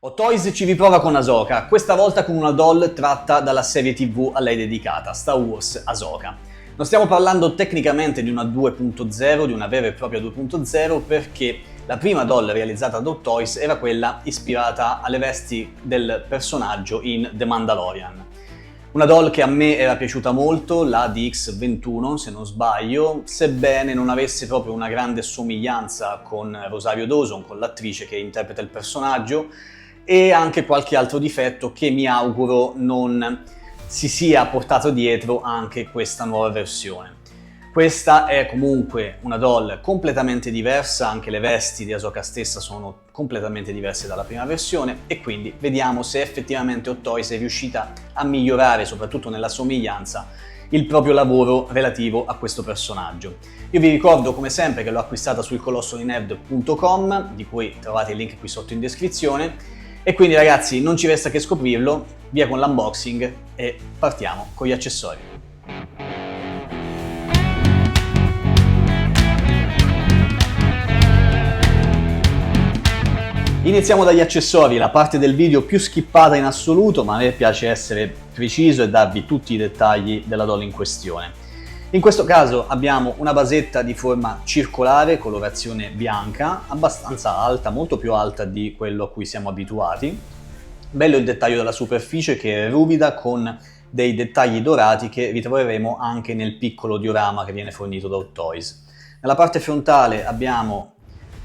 Hot Toys ci riprova con Ahsoka, questa volta con una doll tratta dalla serie TV a lei dedicata, Star Wars Ahsoka. Non stiamo parlando tecnicamente di una 2.0, di una vera e propria 2.0, perché la prima doll realizzata da Hot Toys era quella ispirata alle vesti del personaggio in The Mandalorian. Una doll che a me era piaciuta molto, la DX21 se non sbaglio, sebbene non avesse proprio una grande somiglianza con Rosario Dawson, con l'attrice che interpreta il personaggio, e anche qualche altro difetto che mi auguro non si sia portato dietro anche questa nuova versione. Questa è comunque una doll completamente diversa, anche le vesti di Ahsoka stessa sono completamente diverse dalla prima versione e quindi vediamo se effettivamente Hot Toys è riuscita a migliorare, soprattutto nella somiglianza, il proprio lavoro relativo a questo personaggio. Io vi ricordo come sempre che l'ho acquistata sul colossolinerd.com, di cui trovate il link qui sotto in descrizione, e quindi ragazzi non ci resta che scoprirlo, via con l'unboxing e partiamo con gli accessori. Iniziamo dagli accessori, la parte del video più skippata in assoluto, ma a me piace essere preciso e darvi tutti i dettagli della doll in questione. In questo caso abbiamo una basetta di forma circolare, colorazione bianca, abbastanza alta, molto più alta di quello a cui siamo abituati. Bello il dettaglio della superficie che è ruvida con dei dettagli dorati che ritroveremo anche nel piccolo diorama che viene fornito da Hot Toys. Nella parte frontale abbiamo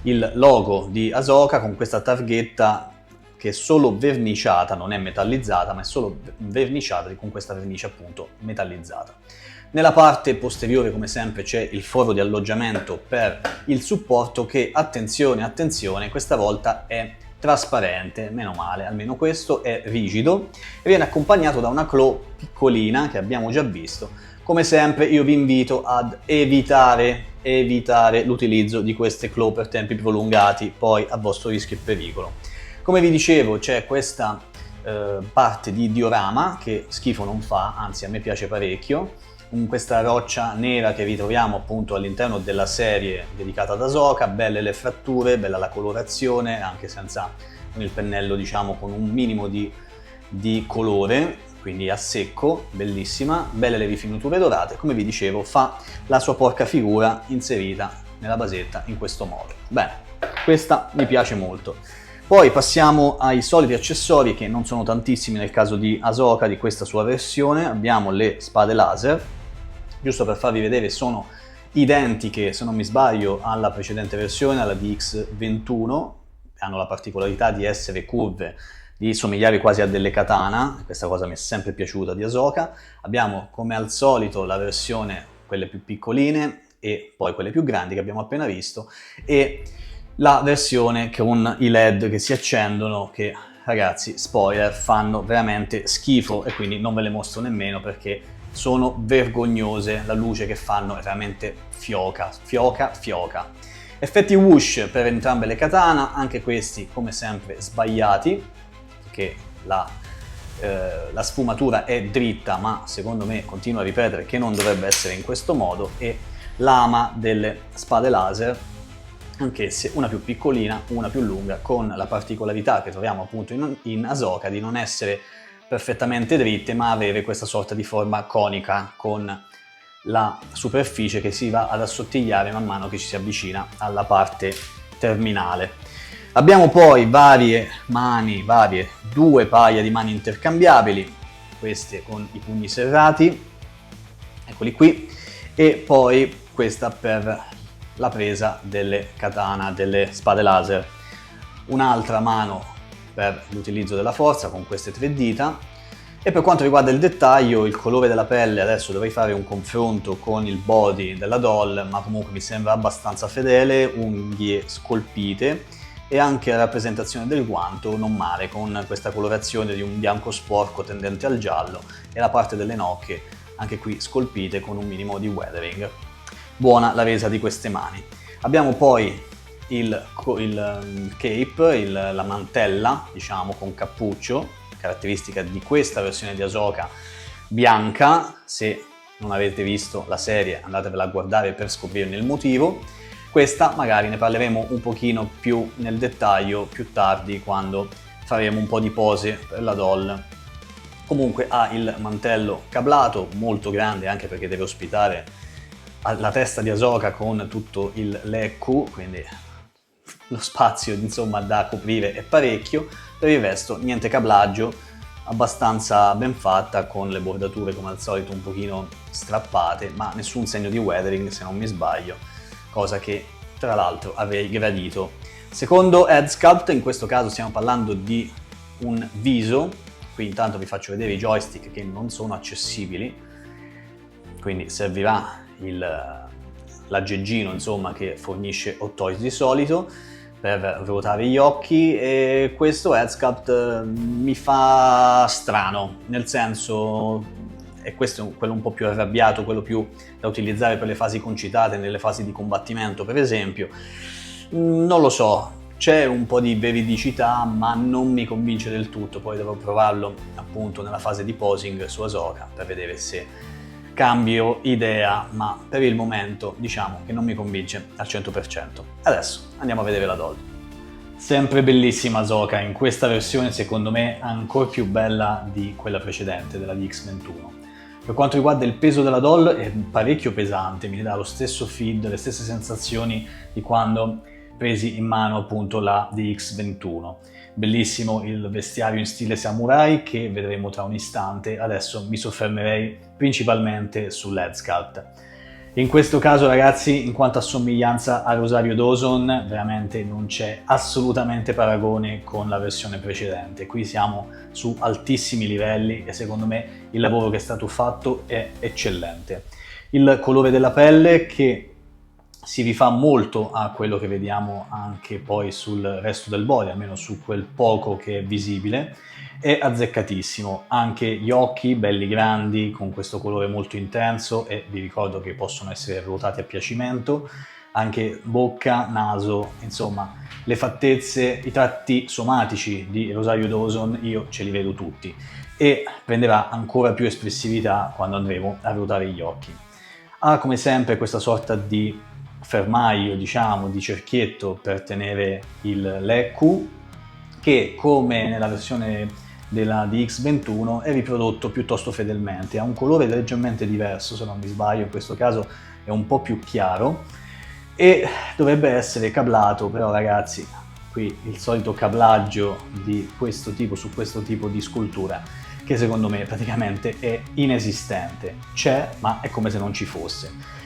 il logo di Ahsoka con questa targhetta che è solo verniciata, non è metallizzata, ma è solo verniciata con questa vernice appunto metallizzata. Nella parte posteriore, come sempre, c'è il foro di alloggiamento per il supporto che, attenzione, attenzione, questa volta è trasparente, meno male, almeno questo è rigido e viene accompagnato da una claw piccolina che abbiamo già visto. Come sempre io vi invito ad evitare l'utilizzo di queste claw per tempi prolungati, poi a vostro rischio e pericolo. Come vi dicevo c'è questa parte di diorama che schifo non fa, anzi a me piace parecchio, con questa roccia nera che ritroviamo appunto all'interno della serie dedicata ad Ahsoka, belle le fratture, bella la colorazione, anche senza con il pennello diciamo con un minimo di colore, quindi a secco, bellissima, belle le rifiniture dorate, come vi dicevo fa la sua porca figura inserita nella basetta in questo modo. Bene, questa mi piace molto. Poi passiamo ai soliti accessori che non sono tantissimi nel caso di Ahsoka, di questa sua versione. Abbiamo le spade laser, giusto per farvi vedere sono identiche, se non mi sbaglio, alla precedente versione, alla DX21, hanno la particolarità di essere curve, di somigliare quasi a delle katana, questa cosa mi è sempre piaciuta di Ahsoka. Abbiamo come al solito la versione, quelle più piccoline e poi quelle più grandi che abbiamo appena visto, e la versione con i LED che si accendono che, ragazzi, spoiler, fanno veramente schifo e quindi non ve le mostro nemmeno perché sono vergognose, la luce che fanno è veramente fioca. Effetti whoosh per entrambe le katana, anche questi come sempre sbagliati, che la sfumatura è dritta, ma secondo me continuo a ripetere che non dovrebbe essere in questo modo, e l'ama delle spade laser, anch'esse una più piccolina, una più lunga, con la particolarità che troviamo appunto in Ahsoka di non essere perfettamente dritte, ma avere questa sorta di forma conica con la superficie che si va ad assottigliare man mano che ci si avvicina alla parte terminale. Abbiamo poi due paia di mani intercambiabili, queste con i pugni serrati, eccoli qui, e poi questa per la presa delle katana, delle spade laser. Un'altra mano per l'utilizzo della forza con queste 3 dita. E per quanto riguarda il dettaglio, il colore della pelle, adesso dovrei fare un confronto con il body della doll, ma comunque mi sembra abbastanza fedele, unghie scolpite e anche la rappresentazione del guanto non male, con questa colorazione di un bianco sporco tendente al giallo e la parte delle nocche anche qui scolpite con un minimo di weathering. Buona la resa di queste mani. Abbiamo poi il cape, la mantella, diciamo, con cappuccio, caratteristica di questa versione di Ahsoka bianca. Se non avete visto la serie andatevela a guardare per scoprirne il motivo. Questa magari ne parleremo un pochino più nel dettaglio più tardi, quando faremo un po' di pose per la doll. Comunque ha il mantello cablato, molto grande anche perché deve ospitare la testa di Ahsoka con tutto il Lekku, quindi lo spazio insomma da coprire è parecchio. Per il resto niente cablaggio, abbastanza ben fatta con le bordature come al solito un pochino strappate, ma nessun segno di weathering se non mi sbaglio, cosa che tra l'altro avrei gradito. Secondo head sculpt, in questo caso stiamo parlando di un viso. Qui intanto vi faccio vedere i joystick che non sono accessibili, quindi servirà l'aggeggino insomma che fornisce Hot Toys di solito per ruotare gli occhi, e questo head sculpt mi fa strano, nel senso, e questo è quello un po' più arrabbiato, quello più da utilizzare per le fasi concitate, nelle fasi di combattimento per esempio. Non lo so, c'è un po' di veridicità ma non mi convince del tutto, poi dovrò provarlo appunto nella fase di posing su Ahsoka per vedere se cambio idea, ma per il momento diciamo che non mi convince al 100%. Adesso andiamo a vedere la doll. Sempre bellissima Ahsoka, in questa versione secondo me ancora più bella di quella precedente, della DX21. Per quanto riguarda il peso della doll è parecchio pesante, mi dà lo stesso feed, le stesse sensazioni di quando presi in mano appunto la DX21. Bellissimo il vestiario in stile samurai che vedremo tra un istante, adesso mi soffermerei principalmente sull'head sculpt. In questo caso ragazzi, in quanto a somiglianza a Rosario Dawson, veramente non c'è assolutamente paragone con la versione precedente. Qui siamo su altissimi livelli e secondo me il lavoro che è stato fatto è eccellente. Il colore della pelle che si rifà molto a quello che vediamo anche poi sul resto del body, almeno su quel poco che è visibile, è azzeccatissimo. Anche gli occhi belli grandi con questo colore molto intenso, e vi ricordo che possono essere ruotati a piacimento, anche bocca, naso, insomma le fattezze, i tratti somatici di Rosario Dawson io ce li vedo tutti, e prenderà ancora più espressività quando andremo a ruotare gli occhi. Ha come sempre questa sorta di fermaio, diciamo, di cerchietto per tenere il Lekku, che come nella versione della DX21 è riprodotto piuttosto fedelmente. Ha un colore leggermente diverso, se non mi sbaglio, in questo caso è un po' più chiaro e dovrebbe essere cablato, però ragazzi, qui il solito cablaggio di questo tipo su questo tipo di scultura, che secondo me praticamente è inesistente. C'è, ma è come se non ci fosse.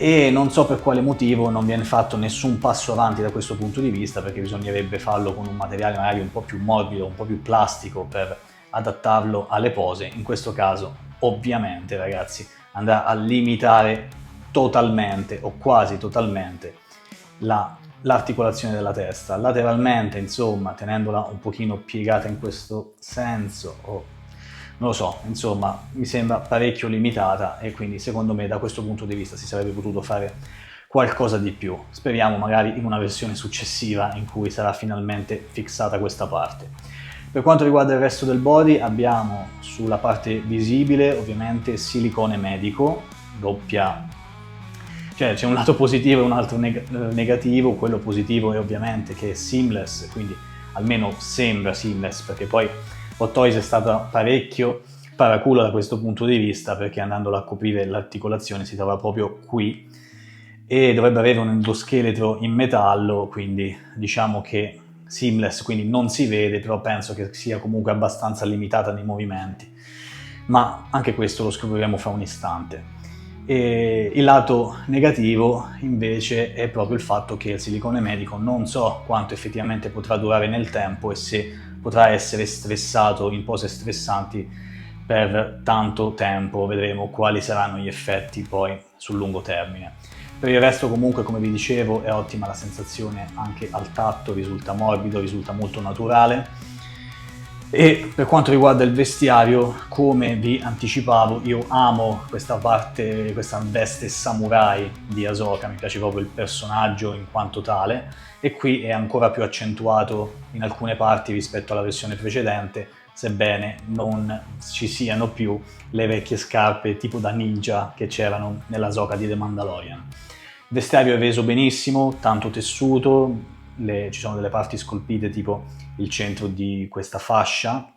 E non so per quale motivo non viene fatto nessun passo avanti da questo punto di vista, perché bisognerebbe farlo con un materiale magari un po' più morbido, un po' più plastico per adattarlo alle pose. In questo caso ovviamente ragazzi andrà a limitare totalmente o quasi totalmente l'articolazione della testa, lateralmente insomma tenendola un pochino piegata in questo senso, o non lo so, insomma, mi sembra parecchio limitata e quindi secondo me da questo punto di vista si sarebbe potuto fare qualcosa di più. Speriamo magari in una versione successiva in cui sarà finalmente fissata questa parte. Per quanto riguarda il resto del body abbiamo sulla parte visibile ovviamente silicone medico, doppia, cioè c'è un lato positivo e un altro negativo. Quello positivo è ovviamente che è seamless, quindi almeno sembra seamless, perché poi Hot Toys è stata parecchio paraculo da questo punto di vista, perché andandola a coprire l'articolazione si trova proprio qui e dovrebbe avere un endoscheletro in metallo, quindi diciamo che seamless, quindi non si vede, però penso che sia comunque abbastanza limitata nei movimenti, ma anche questo lo scopriremo fra un istante. E il lato negativo invece è proprio il fatto che il silicone medico non so quanto effettivamente potrà durare nel tempo e se potrà essere stressato in pose stressanti per tanto tempo. Vedremo quali saranno gli effetti poi sul lungo termine. Per il resto comunque, come vi dicevo, è ottima la sensazione anche al tatto, risulta morbido, risulta molto naturale. E per quanto riguarda il vestiario, come vi anticipavo, io amo questa parte, questa veste samurai di Ahsoka, mi piace proprio il personaggio in quanto tale, e qui è ancora più accentuato in alcune parti rispetto alla versione precedente, sebbene non ci siano più le vecchie scarpe tipo da ninja che c'erano nella Ahsoka di The Mandalorian. Il vestiario è reso benissimo, tanto tessuto, ci sono delle parti scolpite tipo il centro di questa fascia,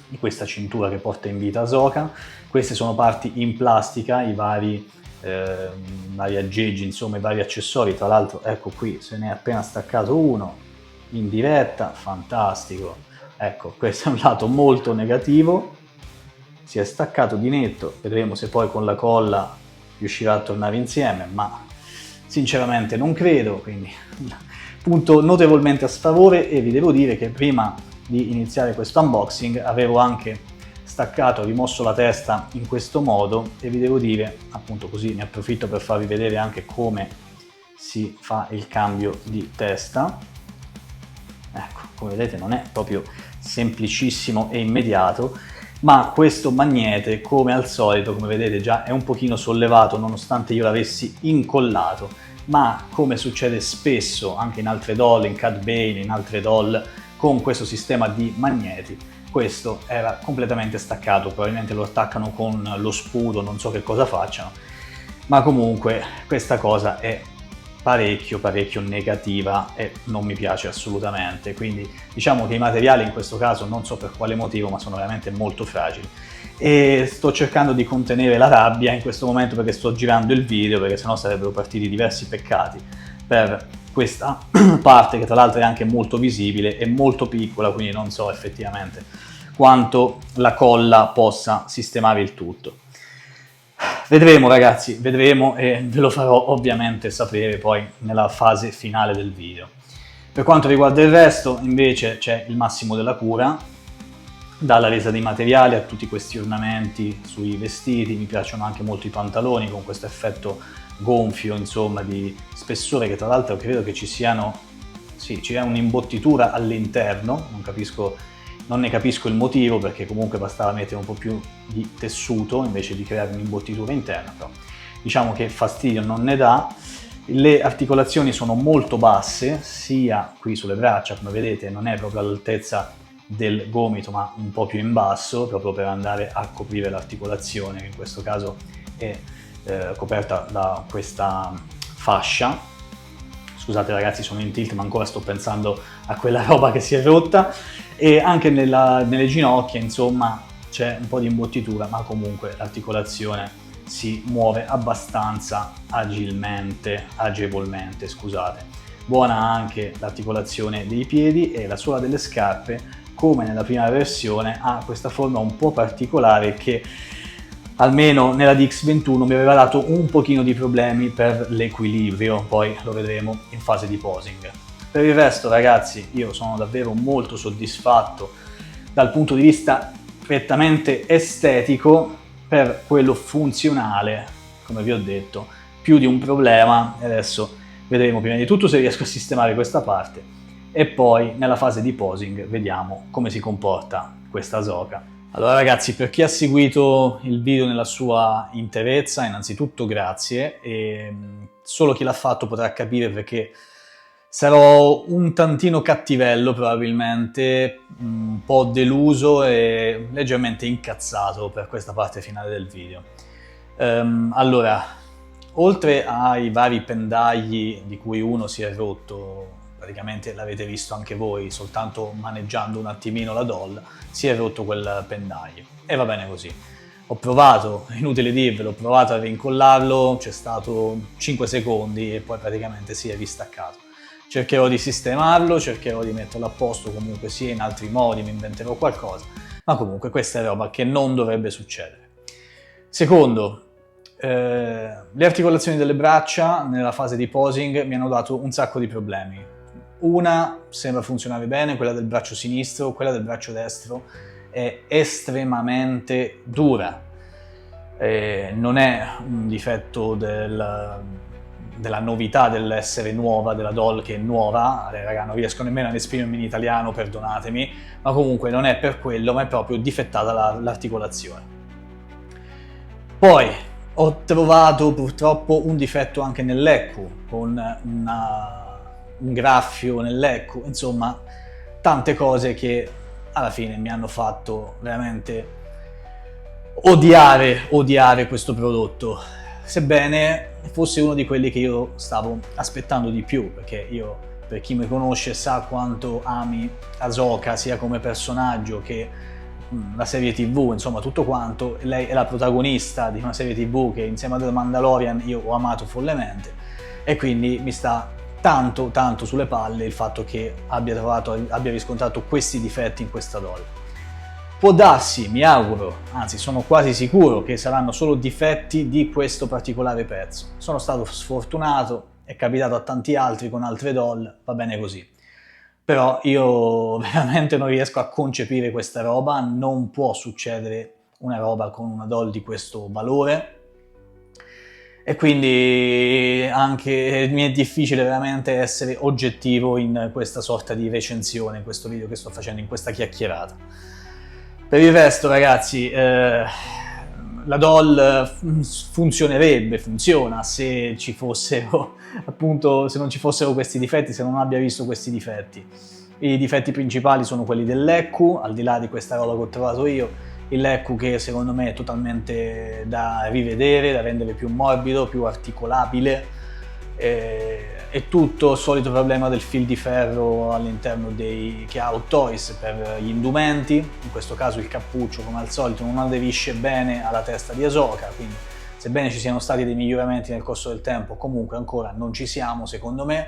di questa cintura che porta in vita Ahsoka. Queste sono parti in plastica, i vari aggeggi, insomma i vari accessori. Tra l'altro ecco qui se ne è appena staccato uno in diretta, fantastico. Ecco, questo è un lato molto negativo, si è staccato di netto, vedremo se poi con la colla riuscirà a tornare insieme, ma sinceramente non credo, quindi punto notevolmente a sfavore. E vi devo dire che prima di iniziare questo unboxing avevo anche staccato, rimosso la testa in questo modo, e vi devo dire, appunto così ne approfitto per farvi vedere anche come si fa il cambio di testa. Ecco, come vedete non è proprio semplicissimo e immediato, ma questo magnete, come al solito, come vedete già è un pochino sollevato nonostante io l'avessi incollato, ma come succede spesso anche in altre doll, in Cad Bane, in altre doll con questo sistema di magneti, questo era completamente staccato. Probabilmente lo attaccano con lo sputo, non so che cosa facciano, ma comunque questa cosa è parecchio negativa e non mi piace assolutamente. Quindi diciamo che i materiali in questo caso, non so per quale motivo, ma sono veramente molto fragili, e sto cercando di contenere la rabbia in questo momento perché sto girando il video, perché sennò sarebbero partiti diversi peccati per questa parte, che tra l'altro è anche molto visibile e molto piccola, quindi non so effettivamente quanto la colla possa sistemare il tutto. Vedremo ragazzi, vedremo, e ve lo farò ovviamente sapere poi nella fase finale del video. Per quanto riguarda il resto invece c'è il massimo della cura, dalla resa dei materiali a tutti questi ornamenti sui vestiti. Mi piacciono anche molto i pantaloni con questo effetto gonfio, insomma, di spessore, che tra l'altro credo che ci sia un'imbottitura all'interno, non ne capisco il motivo, perché comunque bastava mettere un po' più di tessuto invece di creare un'imbottitura interna, però diciamo che fastidio non ne dà. Le articolazioni sono molto basse, sia qui sulle braccia, come vedete non è proprio all'altezza del gomito ma un po' più in basso, proprio per andare a coprire l'articolazione, che in questo caso è coperta da questa fascia. Scusate ragazzi, sono in tilt ma ancora sto pensando a quella roba che si è rotta. E anche nelle ginocchia insomma c'è un po' di imbottitura, ma comunque l'articolazione si muove abbastanza agevolmente, scusate. Buona anche l'articolazione dei piedi, e la suola delle scarpe, come nella prima versione, ha questa forma un po' particolare che almeno nella DX21 mi aveva dato un pochino di problemi per l'equilibrio, poi lo vedremo in fase di posing. Per il resto ragazzi io sono davvero molto soddisfatto dal punto di vista prettamente estetico. Per quello funzionale, come vi ho detto, più di un problema, e adesso vedremo prima di tutto se riesco a sistemare questa parte e poi nella fase di posing vediamo come si comporta questa Ahsoka. Allora ragazzi, per chi ha seguito il video nella sua interezza, innanzitutto grazie, e solo chi l'ha fatto potrà capire perché sarò un tantino cattivello probabilmente, un po' deluso e leggermente incazzato per questa parte finale del video. Allora, oltre ai vari pendagli di cui uno si è rotto, praticamente l'avete visto anche voi, soltanto maneggiando un attimino la doll, si è rotto quel pendaglio. E va bene così. Ho provato, inutile dirvelo, ho provato a rincollarlo, c'è stato 5 secondi e poi praticamente si è ristaccato. Cercherò di sistemarlo, cercherò di metterlo a posto comunque sia in altri modi, mi inventerò qualcosa, ma comunque questa è roba che non dovrebbe succedere. Secondo, le articolazioni delle braccia nella fase di posing mi hanno dato un sacco di problemi. Una sembra funzionare bene, quella del braccio sinistro, quella del braccio destro è estremamente dura. Non è un difetto della novità, dell'essere nuova, della doll che è nuova, raga, non riesco nemmeno ad esprimermi in italiano, perdonatemi, ma comunque non è per quello, ma è proprio difettata l'articolazione. Poi ho trovato purtroppo un difetto anche nell'ecco, con un graffio nell'ecco, insomma tante cose che alla fine mi hanno fatto veramente odiare questo prodotto, sebbene fosse uno di quelli che io stavo aspettando di più, perché io per chi mi conosce sa quanto ami Ahsoka sia come personaggio che la serie TV, insomma tutto quanto. Lei è la protagonista di una serie TV che insieme a The Mandalorian io ho amato follemente, e quindi mi sta tanto sulle palle il fatto che abbia riscontrato questi difetti in questa doll. Può darsi, mi auguro, anzi sono quasi sicuro che saranno solo difetti di questo particolare pezzo. Sono stato sfortunato, è capitato a tanti altri con altre doll, va bene così. Però io veramente non riesco a concepire questa roba, non può succedere una roba con una doll di questo valore, e quindi anche mi è difficile veramente essere oggettivo in questa sorta di recensione, in questo video che sto facendo, in questa chiacchierata. Per il resto, ragazzi, la doll funziona se ci fossero, appunto, se non ci fossero questi difetti, se non abbia visto questi difetti. I difetti principali sono quelli dell'ECU, al di là di questa roba che ho trovato io, l'ECU che secondo me è totalmente da rivedere, da rendere più morbido, più articolabile, e tutto il solito problema del fil di ferro all'interno che ha Hot Toys per gli indumenti. In questo caso il cappuccio, come al solito, non aderisce bene alla testa di Ahsoka, quindi sebbene ci siano stati dei miglioramenti nel corso del tempo, comunque ancora non ci siamo, secondo me.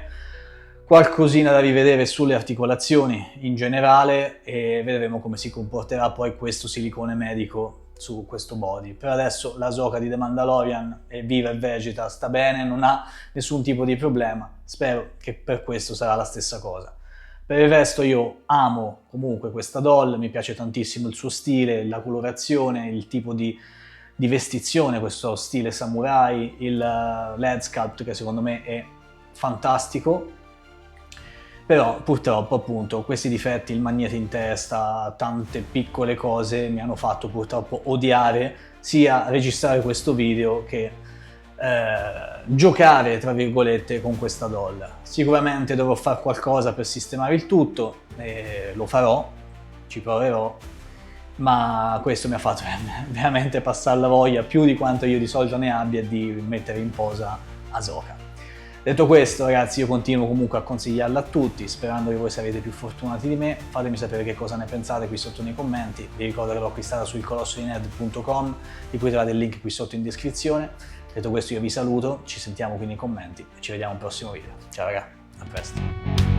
Qualcosina da rivedere sulle articolazioni in generale, e vedremo come si comporterà poi questo silicone medico su questo body. Per adesso la Ahsoka di The Mandalorian è viva e vegeta, sta bene, non ha nessun tipo di problema, spero che per questo sarà la stessa cosa. Per il resto io amo comunque questa doll, mi piace tantissimo il suo stile, la colorazione, il tipo di vestizione, questo stile samurai, il LED sculpt che secondo me è fantastico. Però purtroppo appunto questi difetti, il magnete in testa, tante piccole cose mi hanno fatto purtroppo odiare sia registrare questo video che giocare tra virgolette con questa doll. Sicuramente dovrò fare qualcosa per sistemare il tutto, e lo farò, ci proverò, ma questo mi ha fatto veramente passare la voglia, più di quanto io di solito ne abbia, di mettere in posa Ahsoka. Detto questo, ragazzi, io continuo comunque a consigliarla a tutti, sperando che voi sarete più fortunati di me. Fatemi sapere che cosa ne pensate qui sotto nei commenti. Vi ricordo che l'ho acquistata su ilcolossodinerd.com, di cui trovate il link qui sotto in descrizione. Detto questo io vi saluto, ci sentiamo qui nei commenti e ci vediamo al prossimo video. Ciao raga, a presto!